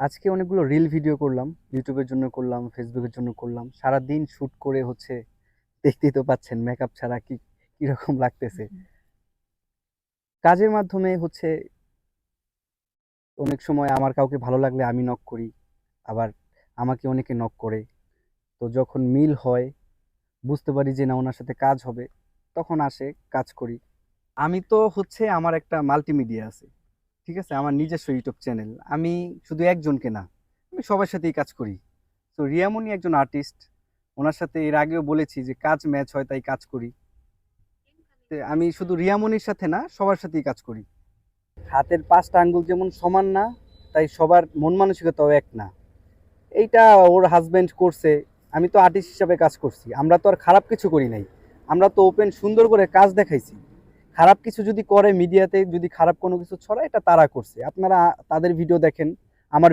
আজকে অনেকগুলো reel video করলাম, ইউটিউবের জন্য করলাম, ফেসবুকের জন্য করলাম। সারাদিন শুট করে দেখতেই তো পাচ্ছেন মেকআপ ছাড়া কিরকম লাগতেছে। কাজের মাধ্যমে অনেক সময় আমার কাউকে ভালো লাগলে আমি নক করি, আবার আমাকে অনেকে নক করে। তো যখন মিল হয়, বুঝতে পারি যে না ওনার সাথে কাজ হবে, তখন আসে, কাজ করি। আমি তো আমার একটা মাল্টিমিডিয়া আছে, ঠিক আছে, আমার নিজস্ব ইউটিউব চ্যানেল। আমি শুধু একজনকে না, আমি সবার সাথেই কাজ করি। তো রিয়ামণি একজন আর্টিস্ট, ওনার সাথে এর আগেও বলেছি যে কাজ ম্যাচ হয় তাই কাজ করি। তো আমি শুধু রিয়ামণির সাথে না, সবার সাথেই কাজ করি। হাতের 5টা আঙ্গুল যেমন সমান না, তাই সবার মন মানসিকতাও এক না। এইটা ওর হাজবেন্ড করছে, আমি তো আর্টিস্ট হিসাবে কাজ করছি। আমরা তো আর খারাপ কিছু করি নাই, আমরা তো ওপেন সুন্দর করে কাজ দেখাইছি। খারাপ কিছু যদি করে মিডিয়াতে, যদি খারাপ কোনো কিছু ছড়ায়, এটা তারা করছে। আপনারা তাদের ভিডিও দেখেন, আমার